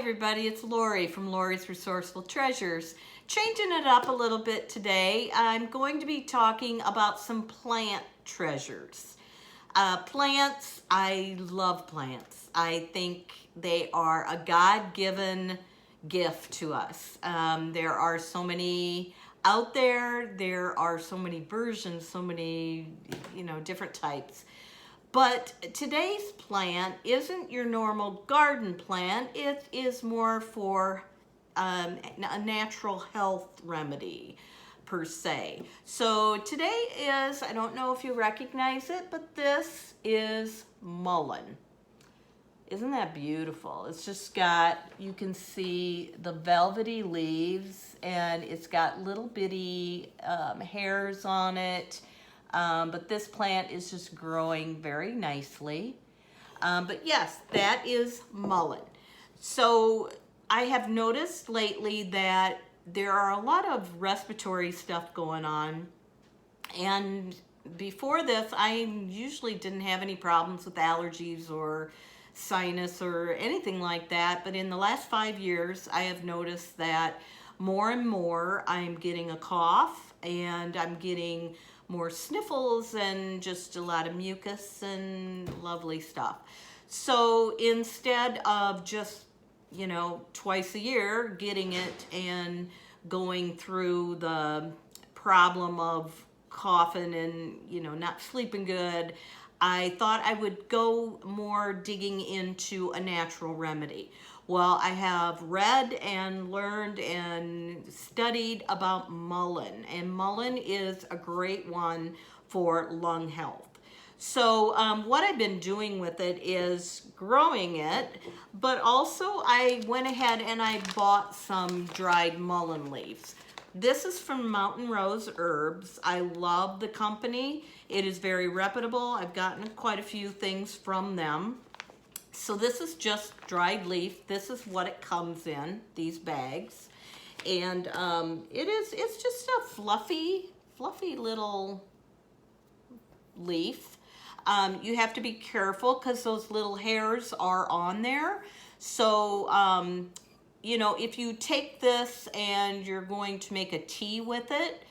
everybody, it's Lori from Lori's Resourceful Treasures. Changing it up a little bit today, I'm going to be talking about some plant treasures. Plants, I love plants. I think they are a God-given gift to us. There are so many out there. There are so many versions, so many, different types. But today's plant isn't your normal garden plant. It is more for a natural health remedy per se. So today is, I don't know if you recognize it, but this is mullein. Isn't that beautiful? It's just got, you can see the velvety leaves, and it's got little bitty hairs on it. But this plant is just growing very nicely. But yes, that is mullein. So I have noticed lately that there are a lot of respiratory stuff going on. And before this, I usually didn't have any problems with allergies or sinus or anything like that. But in the last 5 years, I have noticed that more and more I'm getting a cough, and I'm getting more sniffles and just a lot of mucus and lovely stuff. So instead of just, twice a year getting it and going through the problem of coughing and, not sleeping good, I thought I would go more digging into a natural remedy. Well, I have read and learned and studied about mullein, and mullein is a great one for lung health. So what I've been doing with it is growing it, but also I went ahead and I bought some dried mullein leaves. This is from Mountain Rose Herbs. I love the company. It is very reputable. I've gotten quite a few things from them. So this is just dried leaf. This is what it comes in, these bags. And it's just a fluffy little leaf. You have to be careful because those little hairs are on there. So, if you take this and you're going to make a tea with it,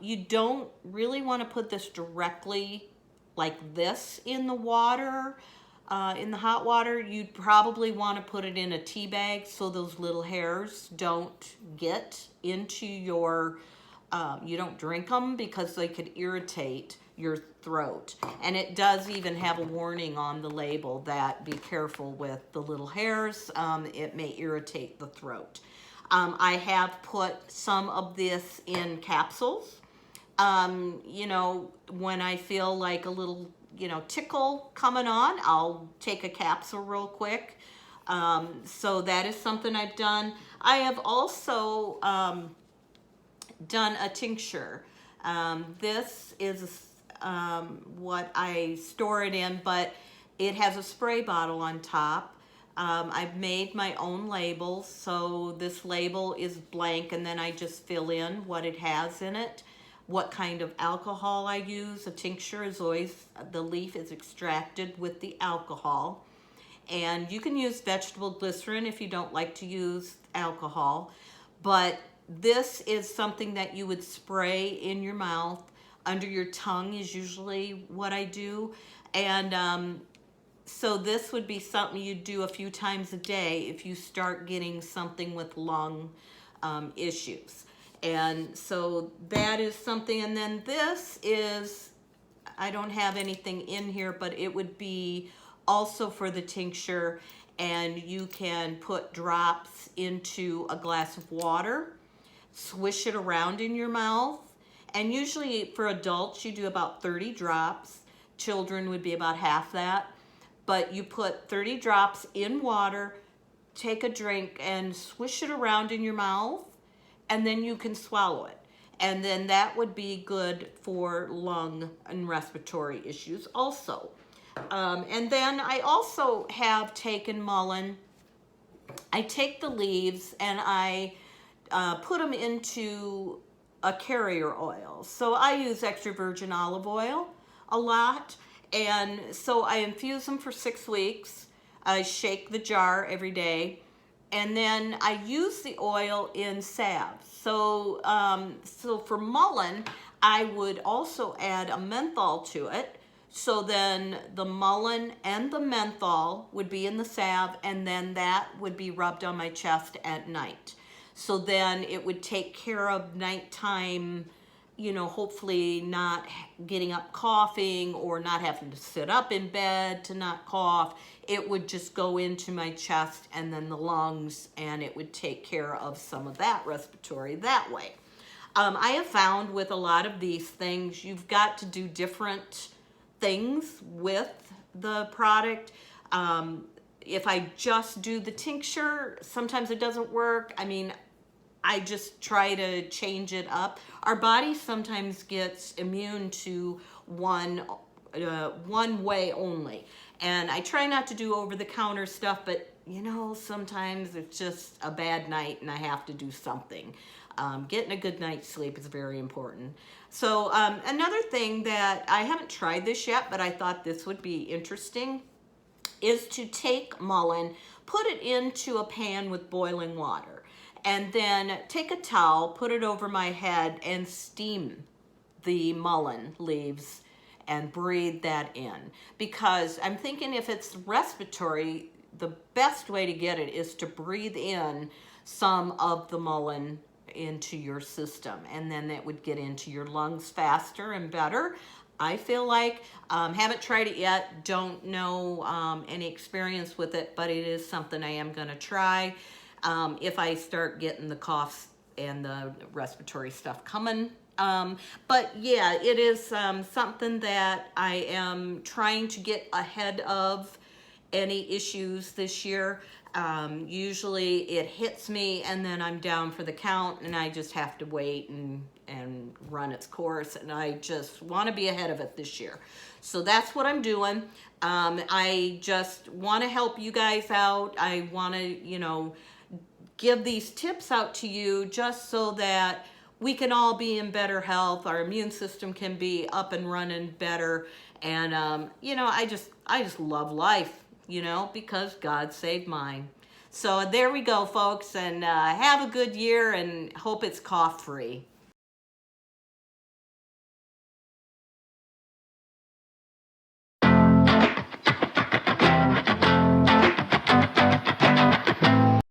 you don't really want to put this directly like this in the water. In the hot water, you'd probably want to put it in a tea bag so those little hairs don't get into your, you don't drink them because they could irritate your throat. And it does even have a warning on the label that be careful with the little hairs. It may irritate the throat. I have put some of this in capsules. When I feel like a little tickle coming on, I'll take a capsule real quick. So that is something I've done. I have also done a tincture. This is what I store it in, but it has a spray bottle on top. I've made my own labels, so this label is blank, and then I just fill in what it has in it. What kind of alcohol I use. A tincture is always, the leaf is extracted with the alcohol. And you can use vegetable glycerin if you don't like to use alcohol. But this is something that you would spray in your mouth. Under your tongue is usually what I do. And so this would be something you'd do a few times a day if you start getting something with lung issues. And so that is something. And then this is, I don't have anything in here, but it would be also for the tincture. And you can put drops into a glass of water, swish it around in your mouth. And usually for adults, you do about 30 drops. Children would be about half that. But you put 30 drops in water, take a drink, and swish it around in your mouth. And then you can swallow it. And then that would be good for lung and respiratory issues also. And then I also have taken mullein. I take the leaves and I put them into a carrier oil. So I use extra virgin olive oil a lot. And so I infuse them for 6 weeks. I shake the jar every day. And then I use the oil in salve. So, so for mullein, I would also add a menthol to it. So then the mullein and the menthol would be in the salve, and then that would be rubbed on my chest at night. So then it would take care of nighttime, you know, hopefully not getting up coughing or not having to sit up in bed to not cough. It would just go into my chest and then the lungs, and it would take care of some of that respiratory that way. I have found with a lot of these things, you've got to do different things with the product. If I just do the tincture, sometimes it doesn't work. I mean, I just try to change it up. Our body sometimes gets immune to one way only. And I try not to do over-the-counter stuff, but you know, sometimes it's just a bad night and I have to do something. Getting a good night's sleep is very important. So another thing that I haven't tried this yet, but I thought this would be interesting, is to take mullein, put it into a pan with boiling water, and then take a towel, put it over my head, and steam the mullein leaves and breathe that in. Because I'm thinking if it's respiratory, the best way to get it is to breathe in some of the mullein into your system, and then that would get into your lungs faster and better. I feel like, haven't tried it yet, don't know any experience with it, but it is something I am gonna try if I start getting the coughs and the respiratory stuff coming. But yeah, it is something that I am trying to get ahead of any issues this year. Usually it hits me and then I'm down for the count and I just have to wait and run its course, and I just want to be ahead of it this year. So that's what I'm doing. I just want to help you guys out. I want to, you know, give these tips out to you just so that we can all be in better health. Our immune system can be up and running better. And, you know, I just love life, you know, because God saved mine. So there we go, folks, and have a good year and hope it's cough-free.